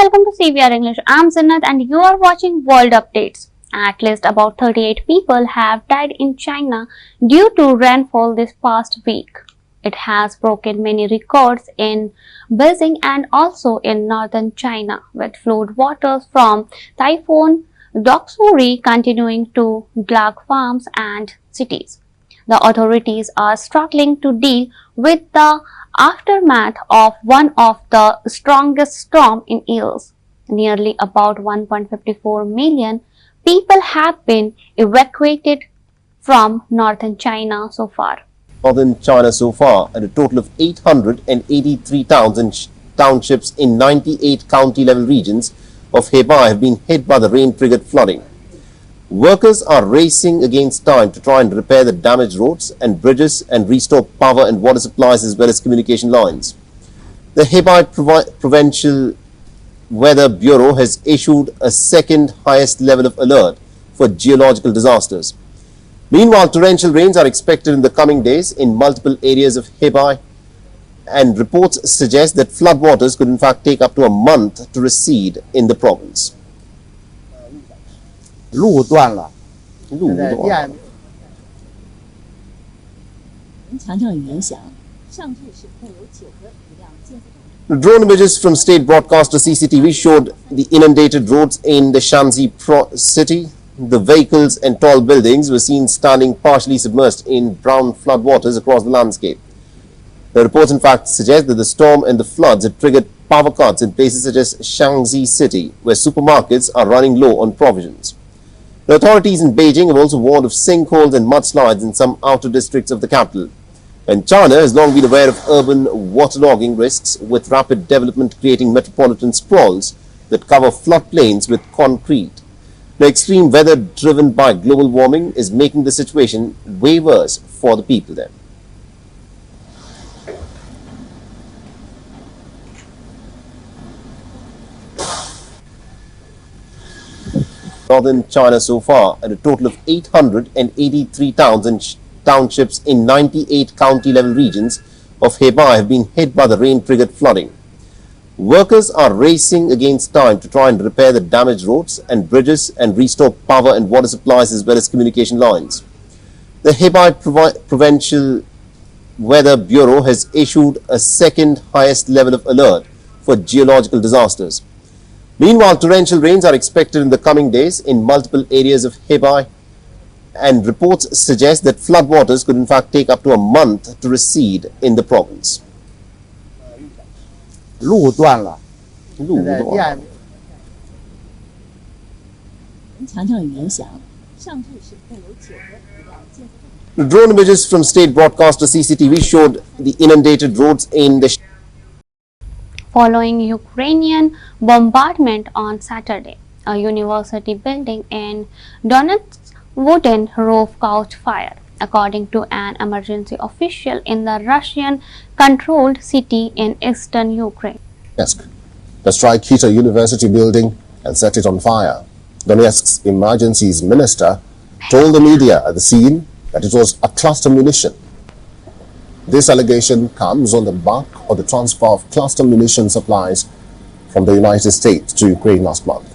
welcome to CVR English. I'm Zinnat and you are watching World Updates. At least about 38 people have died in China due to rainfall this past week. It has broken many records in Beijing and also in northern China, with flood waters from Typhoon Doksuri continuing to glut farms and cities. The authorities are struggling to deal with the aftermath of one of the strongest storms in years. Nearly about 1.54 million people have been evacuated from northern China so far. Northern China so far, and a total of 883 towns and townships in 98 county-level regions of Hebei have been hit by the rain-triggered flooding. Workers are racing against time to try and repair the damaged roads and bridges and restore power and water supplies as well as communication lines. The Hebei Provincial Weather Bureau has issued a second highest level of alert for geological disasters. Meanwhile, torrential rains are expected in the coming days in multiple areas of Hebei, and reports suggest that floodwaters could in fact take up to a month to recede in the province. 路断了，强降雨影响，上至省内有9个雨量监测站。 Drone images from state broadcaster CCTV showed the inundated roads in the Shanxi city. The vehicles and tall buildings were seen standing partially submerged in brown floodwaters across the landscape. The reports in fact suggest that the storm and the floods had triggered power cuts in places such as Shanxi city, where supermarkets are running low on provisions. The authorities in Beijing have also warned of sinkholes and mudslides in some outer districts of the capital. And China has long been aware of urban waterlogging risks, with rapid development creating metropolitan sprawls that cover floodplains with concrete. The extreme weather driven by global warming is making the situation way worse for the people there. Northern China so far, and a total of 883 towns and townships in 98 county-level regions of Hebei have been hit by the rain-triggered flooding. Workers are racing against time to try and repair the damaged roads and bridges and restore power and water supplies as well as communication lines. The Hebei Provincial Weather Bureau has issued a second highest level of alert for geological disasters. Meanwhile, torrential rains are expected in the coming days in multiple areas of Hebei, and reports suggest that floodwaters could in fact take up to a month to recede in the province. 路断了，强降雨影响，上至省内有9个雨量监测站。 The drone images from state broadcaster CCTV showed the inundated roads in the Following Ukrainian bombardment on Saturday, a university building in Donetsk's wooden roof caught fire, according to an emergency official in the Russian-controlled city in eastern Ukraine. The strike hit a university building and set it on fire. Donetsk's emergencies minister told the media at the scene that it was a cluster munition. This allegation comes on the back of the transfer of cluster munition supplies from the United States to Ukraine last month.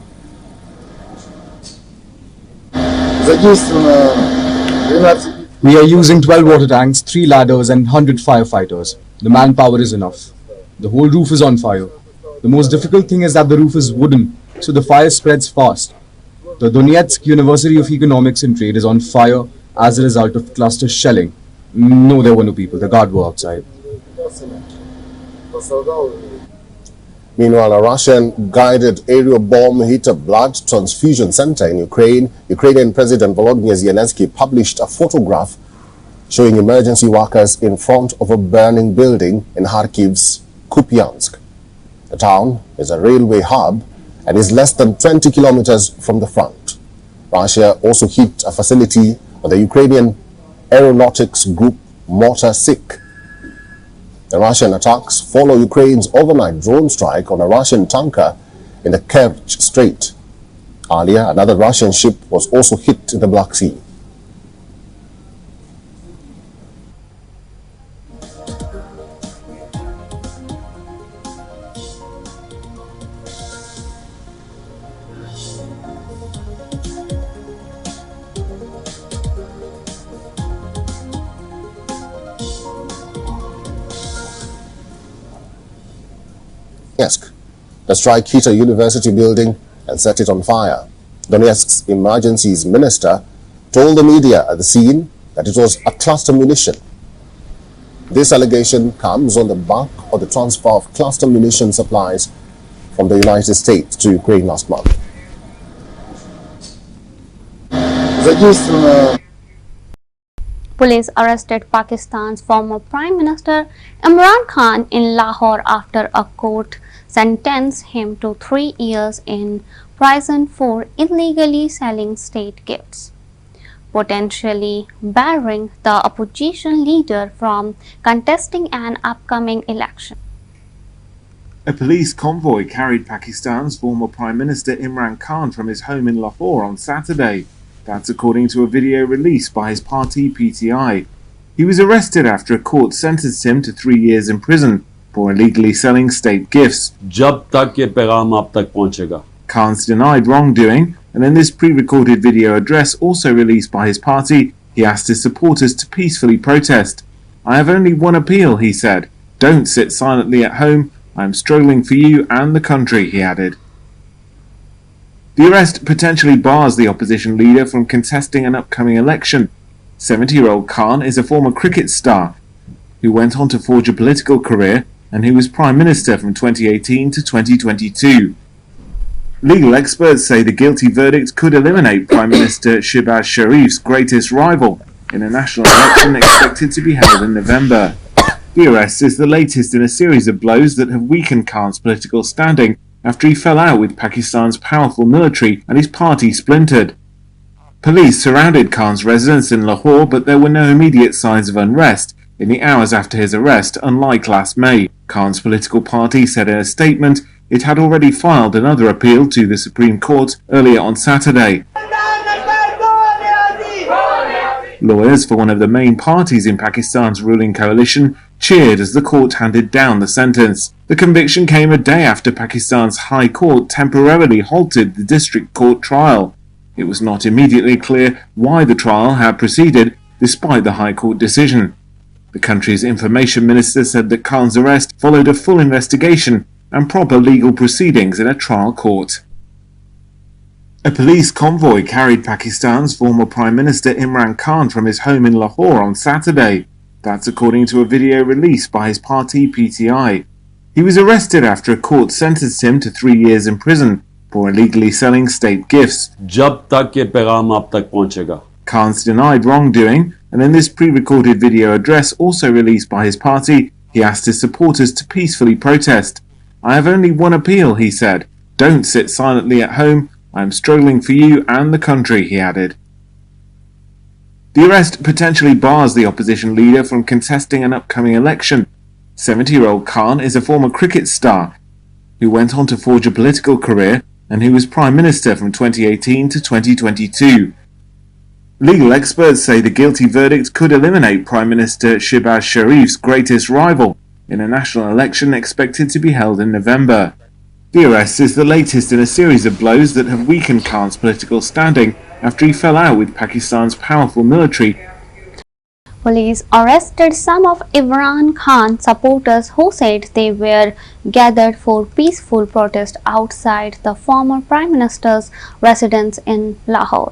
We are using 12 water tanks, 3 ladders and 100 firefighters. The manpower is enough. The whole roof is on fire. The most difficult thing is that the roof is wooden, so the fire spreads fast. The Donetsk University of Economics and Trade is on fire as a result of cluster shelling. No, there were no people. The guard were outside. Meanwhile, a Russian-guided aerial bomb hit a blood transfusion center in Ukraine. Ukrainian President Volodymyr Zelensky published a photograph showing emergency workers in front of a burning building in Kharkiv's Kupiansk. The town is a railway hub and is less than 20 kilometers from the front. Russia also hit a facility of the Ukrainian aeronautics group Motor Sikh. The Russian attacks follow Ukraine's overnight drone strike on a Russian tanker in the Kerch Strait. Earlier, another Russian ship was also hit in the Black Sea. Donetsk. The strike hit a university building and set it on fire. Donetsk's emergencies minister told the media at the scene that it was a cluster munition. This allegation comes on the back of the transfer of cluster munition supplies from the United States to Ukraine last month. Police arrested Pakistan's former Prime Minister Imran Khan in Lahore after a court sentenced him to 3 years in prison for illegally selling state gifts, potentially barring the opposition leader from contesting an upcoming election. A police convoy carried Pakistan's former Prime Minister Imran Khan from his home in Lahore on Saturday. That's according to a video released by his party PTI. He was arrested after a court sentenced him to 3 years in prison for illegally selling state gifts. जब तक ये पैगाम आप तक पहुंचेगा. Khan's denied wrongdoing, and in this pre-recorded video address also released by his party, he asked his supporters to peacefully protest. "I have only one appeal," he said. "Don't sit silently at home. I am struggling for you and the country," he added. The arrest potentially bars the opposition leader from contesting an upcoming election. 70-year-old Khan is a former cricket star who went on to forge a political career and who was Prime Minister from 2018 to 2022. Legal experts say the guilty verdict could eliminate Prime Minister Shehbaz Sharif's greatest rival in a national election expected to be held in November. The arrest is the latest in a series of blows that have weakened Khan's political standing after he fell out with Pakistan's powerful military and his party splintered. Police surrounded Khan's residence in Lahore, but there were no immediate signs of unrest in the hours after his arrest, unlike last May. Khan's political party said in a statement it had already filed another appeal to the Supreme Court earlier on Saturday. Lawyers for one of the main parties in Pakistan's ruling coalition cheered as the court handed down the sentence. The conviction came a day after Pakistan's High Court temporarily halted the district court trial. It was not immediately clear why the trial had proceeded, despite the High Court decision. The country's information minister said that Khan's arrest followed a full investigation and proper legal proceedings in a trial court. A police convoy carried Pakistan's former Prime Minister Imran Khan from his home in Lahore on Saturday. That's according to a video released by his party PTI. He was arrested after a court sentenced him to 3 years in prison for illegally selling state gifts. जब तक ये पैगाम आप तक पहुंचेगा. Khan's denied wrongdoing, and in this pre-recorded video address also released by his party, he asked his supporters to peacefully protest. "I have only one appeal," he said. "Don't sit silently at home. I am struggling for you and the country," he added. The arrest potentially bars the opposition leader from contesting an upcoming election. 70-year-old Khan is a former cricket star who went on to forge a political career and who was Prime Minister from 2018 to 2022. Legal experts say the guilty verdict could eliminate Prime Minister Shehbaz Sharif's greatest rival in a national election expected to be held in November. The arrest is the latest in a series of blows that have weakened Khan's political standing after he fell out with Pakistan's powerful military. Police arrested some of Imran Khan's supporters who said they were gathered for peaceful protest outside the former Prime Minister's residence in Lahore.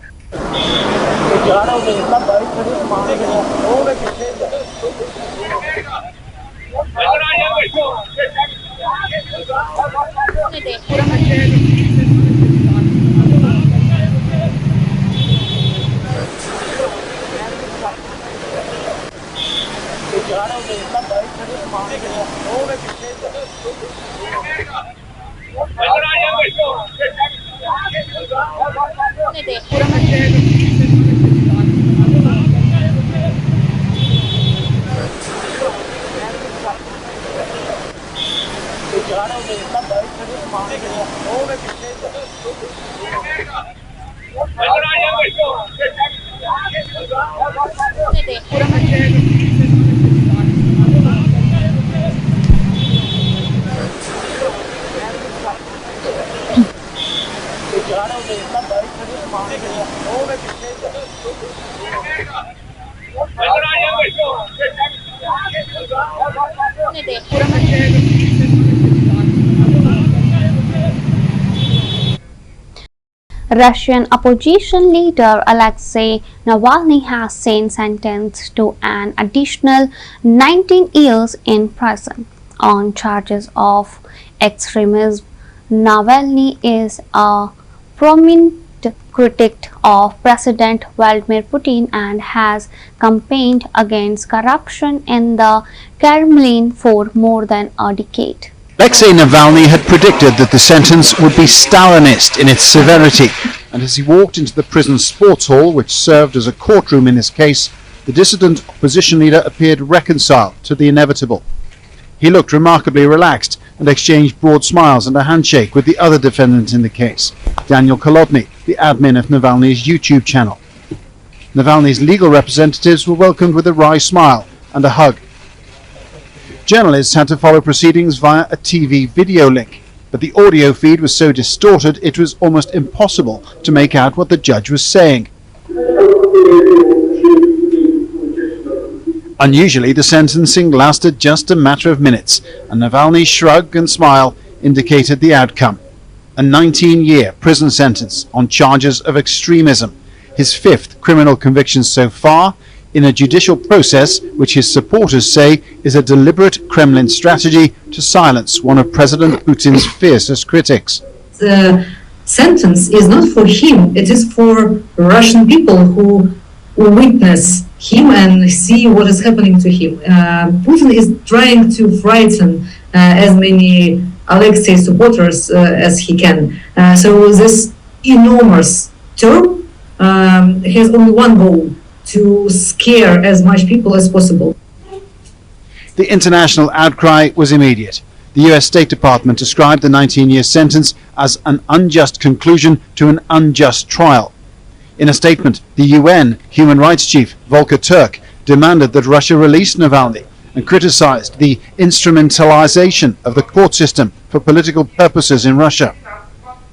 Russian opposition leader Alexei Navalny has been sentenced to an additional 19 years in prison on charges of extremism. Navalny is a prominent critic of President Vladimir Putin and has campaigned against corruption in the Kremlin for more than a decade. Alexei Navalny had predicted that the sentence would be Stalinist in its severity, and as he walked into the prison sports hall, which served as a courtroom in his case, the dissident opposition leader appeared reconciled to the inevitable. He looked remarkably relaxed and exchanged broad smiles and a handshake with the other defendant in the case, Daniel Kolodny, the admin of Navalny's YouTube channel. Navalny's legal representatives were welcomed with a wry smile and a hug. Journalists had to follow proceedings via a TV video link, but the audio feed was so distorted it was almost impossible to make out what the judge was saying. Unusually, the sentencing lasted just a matter of minutes, and Navalny's shrug and smile indicated the outcome. A 19-year prison sentence on charges of extremism, his fifth criminal conviction so far, in a judicial process which his supporters say is a deliberate Kremlin strategy to silence one of President Putin's fiercest critics. The sentence is not for him, it is for Russian people who witness him and see what is happening to him. Putin is trying to frighten as many Alexei supporters as he can. So this enormous term has only one goal: to scare as much people as possible. The international outcry was immediate. The US State Department described the 19-year sentence as an unjust conclusion to an unjust trial. In a statement, the UN Human Rights Chief Volker Turk demanded that Russia release Navalny and criticized the instrumentalization of the court system for political purposes in Russia.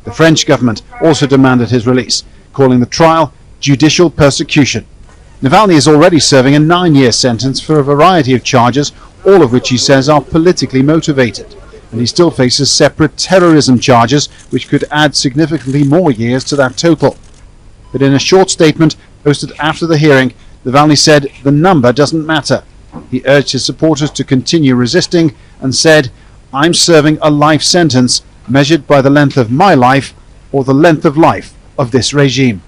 The French government also demanded his release, calling the trial judicial persecution. Navalny is already serving a 9-year sentence for a variety of charges, all of which he says are politically motivated, and he still faces separate terrorism charges which could add significantly more years to that total. But in a short statement posted after the hearing, Navalny said the number doesn't matter. He urged his supporters to continue resisting and said, "I'm serving a life sentence measured by the length of my life or the length of life of this regime."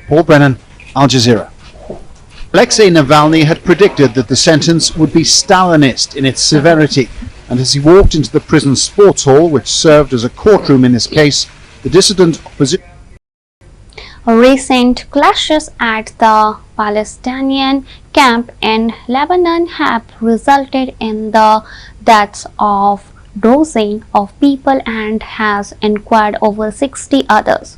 Paul Brennan, Al Jazeera. Alexei Navalny had predicted that the sentence would be Stalinist in its severity, and as he walked into the prison sports hall, which served as a courtroom in his case, the dissident opposition. Recent clashes at the Palestinian camp in Lebanon have resulted in the deaths of dozens of people and has injured over 60 others.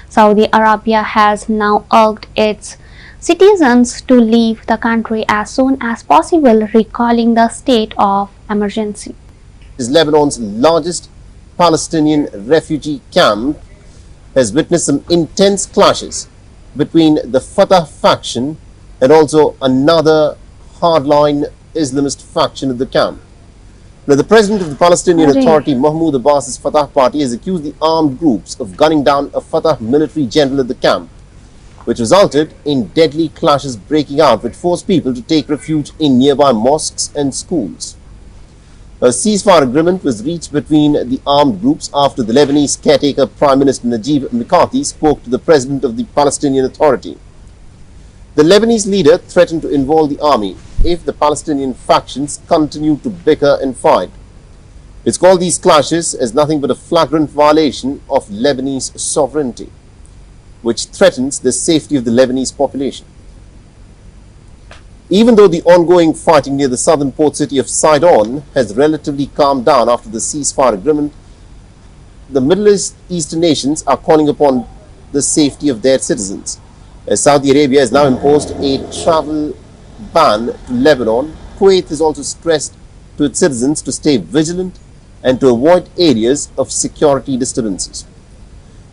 Saudi Arabia has now urged its citizens to leave the country as soon as possible, recalling the state of emergency. Is Lebanon's largest Palestinian refugee camp has witnessed some intense clashes between the Fatah faction and also another hardline Islamist faction of the camp. Now, the president of the Palestinian Authority, Mahmoud Abbas's Fatah party, has accused the armed groups of gunning down a Fatah military general at the camp, which resulted in deadly clashes breaking out, which forced people to take refuge in nearby mosques and schools. A ceasefire agreement was reached between the armed groups after the Lebanese caretaker Prime Minister Najib Mikati spoke to the president of the Palestinian Authority. The Lebanese leader threatened to involve the army if the Palestinian factions continue to bicker and fight. It's called these clashes as nothing but a flagrant violation of Lebanese sovereignty, which threatens the safety of the Lebanese population. Even though the ongoing fighting near the southern port city of Sidon has relatively calmed down after the ceasefire agreement, the Middle Eastern nations are calling upon the safety of their citizens. As Saudi Arabia has now imposed a travel ban to Lebanon, Kuwait has also stressed to its citizens to stay vigilant and to avoid areas of security disturbances.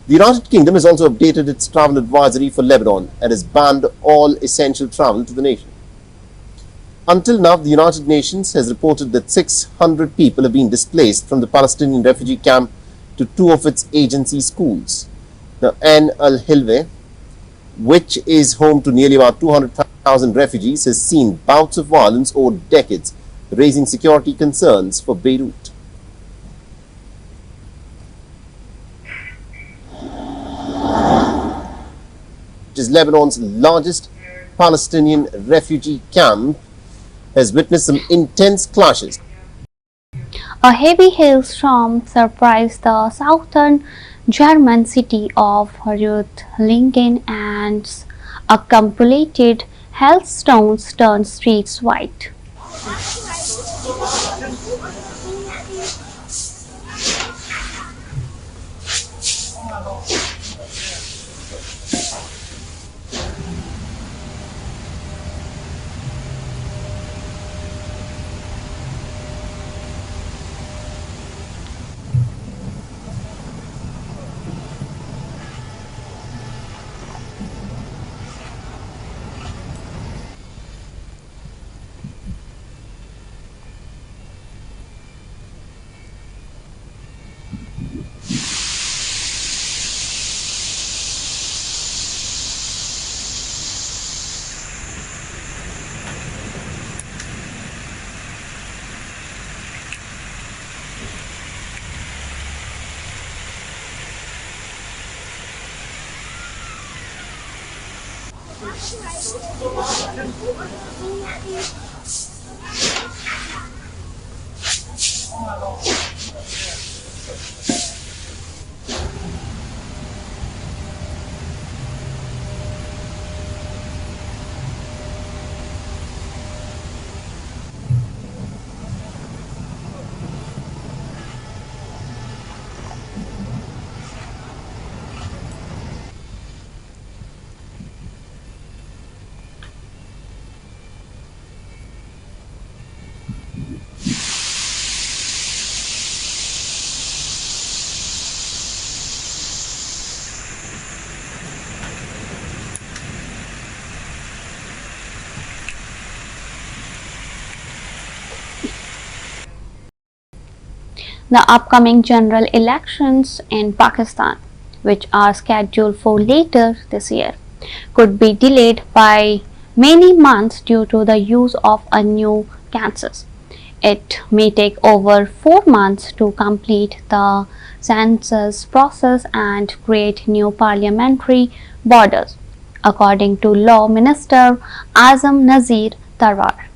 The United Kingdom has also updated its travel advisory for Lebanon and has banned all essential travel to the nation. Until now, the United Nations has reported that 600 people have been displaced from the Palestinian refugee camp to two of its agency schools. Now, Ain al-Hilweh, which is home to nearly about 200,000 refugees, has seen bouts of violence over decades, raising security concerns for Beirut. Which is Lebanon's largest Palestinian refugee camp, has witnessed some intense clashes. A heavy hailstorm surprised the southern German city of Reutlingen, and accumulated hailstones turned streets white. The upcoming general elections in Pakistan, which are scheduled for later this year, could be delayed by many months due to the use of a new census. It may take over 4 months to complete the census process and create new parliamentary borders, according to Law Minister Azam Nazir Tarwar.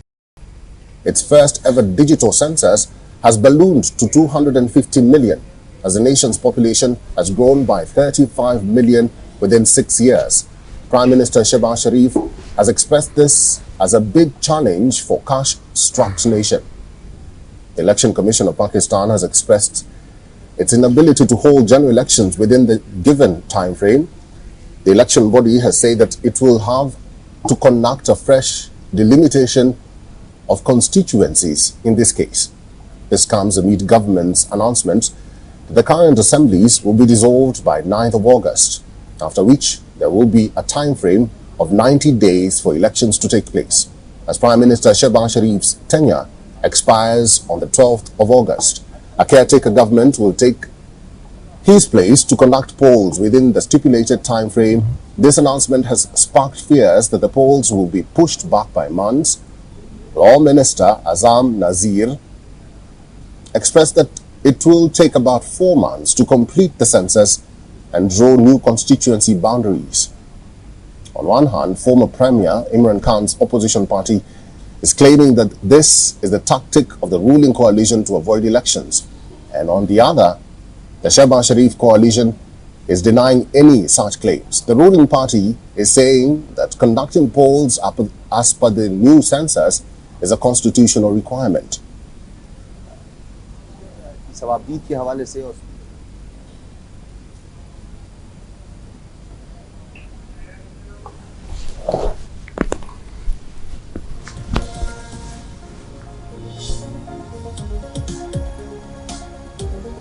Its first ever digital census has ballooned to 250 million as the nation's population has grown by 35 million within 6 years. Prime Minister Shehbaz Sharif has expressed this as a big challenge for cash-strapped nation. The Election Commission of Pakistan has expressed its inability to hold general elections within the given time frame. The election body has said that it will have to conduct a fresh delimitation of constituencies in this case. This comes amid government's announcement that the current assemblies will be dissolved by 9th of August, after which there will be a time frame of 90 days for elections to take place, as Prime Minister Shehbaz Sharif's tenure expires on the 12th of August. A caretaker government will take his place to conduct polls within the stipulated time frame. This announcement has sparked fears that the polls will be pushed back by months. Law Minister Azam Nazir expressed that it will take about 4 months to complete the census and draw new constituency boundaries. On one hand, former Premier Imran Khan's opposition party is claiming that this is the tactic of the ruling coalition to avoid elections. And on the other, the Shehbaz Sharif coalition is denying any such claims. The ruling party is saying that conducting polls as per the new census is a constitutional requirement.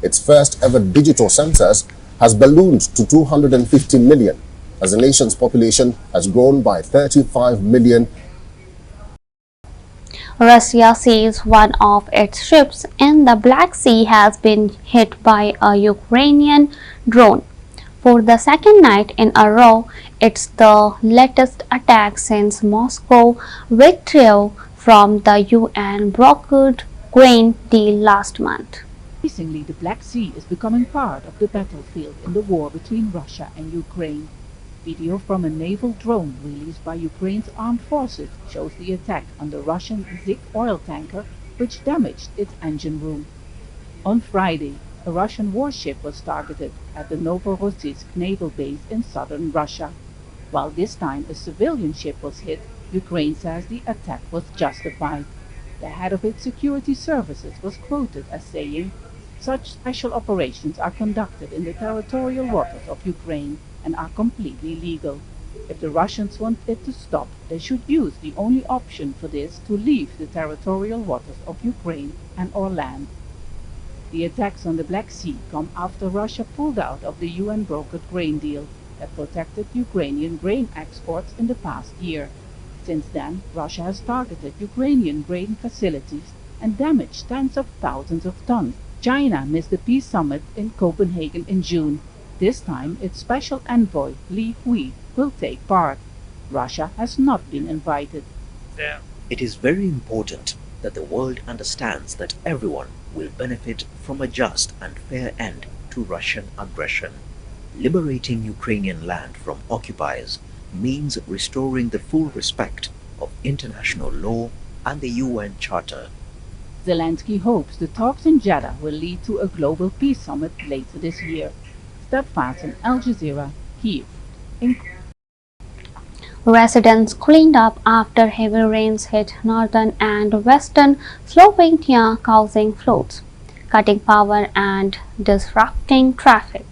Its first ever digital census has ballooned to 250 million as the nation's population has grown by 35 million. Russia says one of its ships in the Black Sea has been hit by a Ukrainian drone. For the second night in a row, it's the latest attack since Moscow withdrew from the UN brokered grain deal last month. Increasingly, the Black Sea is becoming part of the battlefield in the war between Russia and Ukraine. Video from a naval drone released by Ukraine's armed forces shows the attack on the Russian Zik oil tanker, which damaged its engine room. On Friday, a Russian warship was targeted at the Novorossiysk naval base in southern Russia. While this time a civilian ship was hit, Ukraine says the attack was justified. The head of its security services was quoted as saying, "Such special operations are conducted in the territorial waters of Ukraine and are completely legal. If the Russians want it to stop, they should use the only option for this to leave the territorial waters of Ukraine and or land." The attacks on the Black Sea come after Russia pulled out of the UN brokered grain deal that protected Ukrainian grain exports in the past year. Since then, Russia has targeted Ukrainian grain facilities and damaged tens of thousands of tons. China missed the peace summit in Copenhagen in June. This time, its special envoy, Li Hui, will take part. Russia has not been invited. It is very important that the world understands that everyone will benefit from a just and fair end to Russian aggression. Liberating Ukrainian land from occupiers means restoring the full respect of international law and the UN Charter. Zelensky hopes the talks in Jeddah will lead to a global peace summit later this year. Stefan, Al Jazeera, Kyiv. Residents cleaned up after heavy rains hit northern and western Slovenia, causing floods, cutting power and disrupting traffic.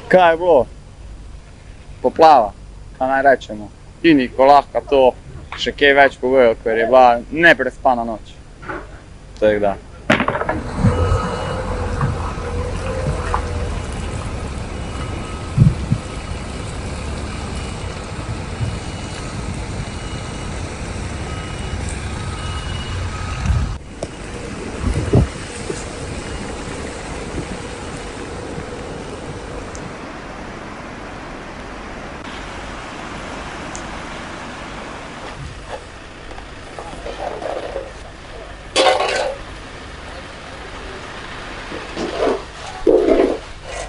Kaj je bilo? Poplava, kaj naj rečemo. Ti Niko lahko to še kaj več povejo, ker je bila neprespana noč. Tako da.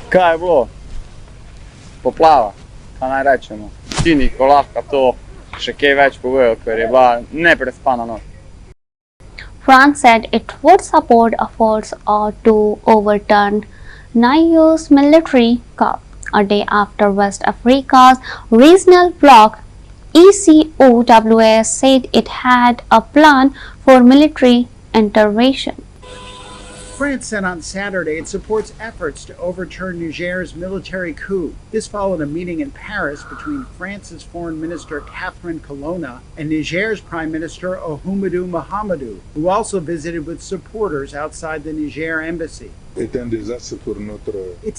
Kaj je bilo? Poplava, kaj naj rečemo. Ti Niko lahko to še kaj več povejo, ker je bila neprespana noč. France said it would support efforts to overturn Niger's military coup, a day after West Africa's regional bloc ECOWAS said it had a plan for military intervention. France said on Saturday it supports efforts to overturn Niger's military coup. This followed a meeting in Paris between France's Foreign Minister Catherine Colonna and Niger's Prime Minister Ahmadou Mohamedou, who also visited with supporters outside the Niger embassy. It's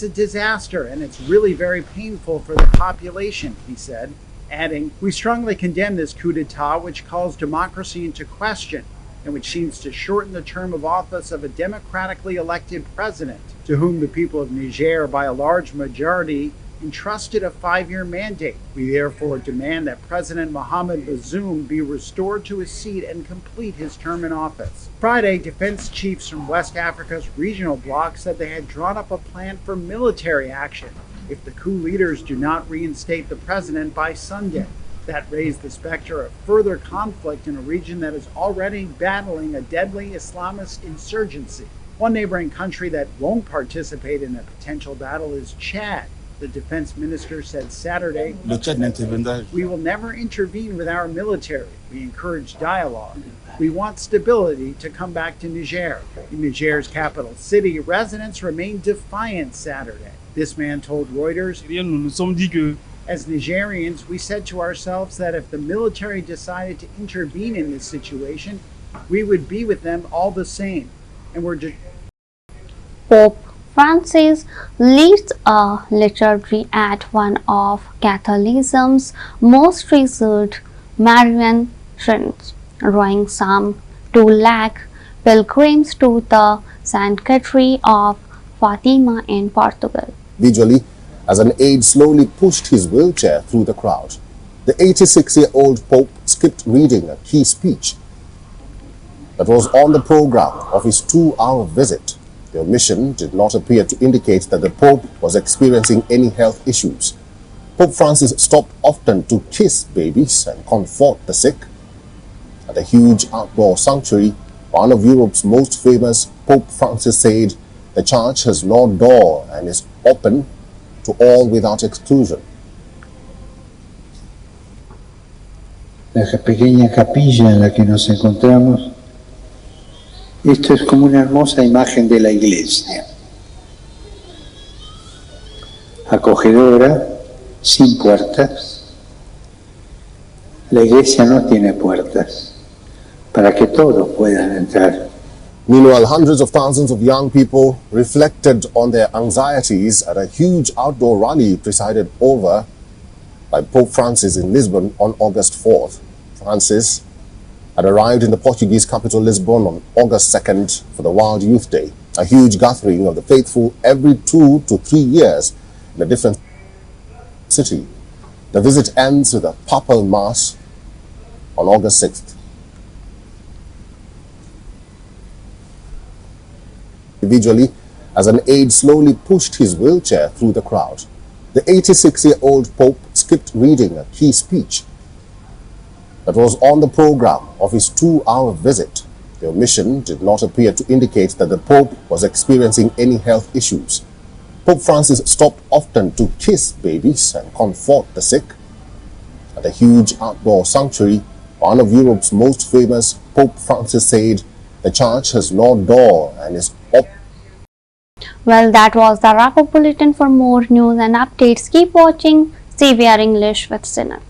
a disaster and it's really very painful for the population, he said, adding, "We strongly condemn this coup d'etat which calls democracy into question and which seems to shorten the term of office of a democratically elected president, to whom the people of Niger, by a large majority, entrusted a 5-year mandate. We therefore demand that President Mohamed Bazoum be restored to his seat and complete his term in office." Friday, defense chiefs from West Africa's regional bloc said they had drawn up a plan for military action if the coup leaders do not reinstate the president by Sunday. That raised the specter of further conflict in a region that is already battling a deadly Islamist insurgency. One neighboring country that won't participate in a potential battle is Chad. The defense minister said Saturday, "We will never intervene with our military. We encourage dialogue. We want stability to come back to Niger." In Niger's capital city, residents remained defiant Saturday. This man told Reuters, "As Nigerians, we said to ourselves that if the military decided to intervene in this situation, we would be with them all the same. and we're just Pope Francis leads a liturgy at one of Catholicism's most treasured Marian shrines, drawing some 2 lakh pilgrims to the sanctuary of Fatima in Portugal. Visually, as an aide slowly pushed his wheelchair through the crowd. The 86-year-old Pope skipped reading a key speech that was on the program of his 2-hour visit. The omission did not appear to indicate that the Pope was experiencing any health issues. Pope Francis stopped often to kiss babies and comfort the sick. At a huge outdoor sanctuary, one of Europe's most famous, Pope Francis said, "The church has no door and is open to all without exclusion." La pequeña capilla en la que nos encontramos, esto es como una hermosa imagen de la iglesia. Acogedora, sin puertas. La iglesia no tiene puertas, para que todos puedan entrar. Meanwhile, hundreds of thousands of young people reflected on their anxieties at a huge outdoor rally presided over by Pope Francis in Lisbon on August 4th. Francis had arrived in the Portuguese capital Lisbon on August 2nd for the World Youth Day, a huge gathering of the faithful every 2 to 3 years in a different city. The visit ends with a papal mass on August 6th. Individually, as an aide slowly pushed his wheelchair through the crowd. The 86-year-old Pope skipped reading a key speech that was on the program of his 2-hour visit. The omission did not appear to indicate that the Pope was experiencing any health issues. Pope Francis stopped often to kiss babies and comfort the sick. At a huge outdoor sanctuary, one of Europe's most famous, Pope Francis said, "The church has no door and is open." Well, that was the wrap-up bulletin. For more news and updates, keep watching CVR English with Sinath.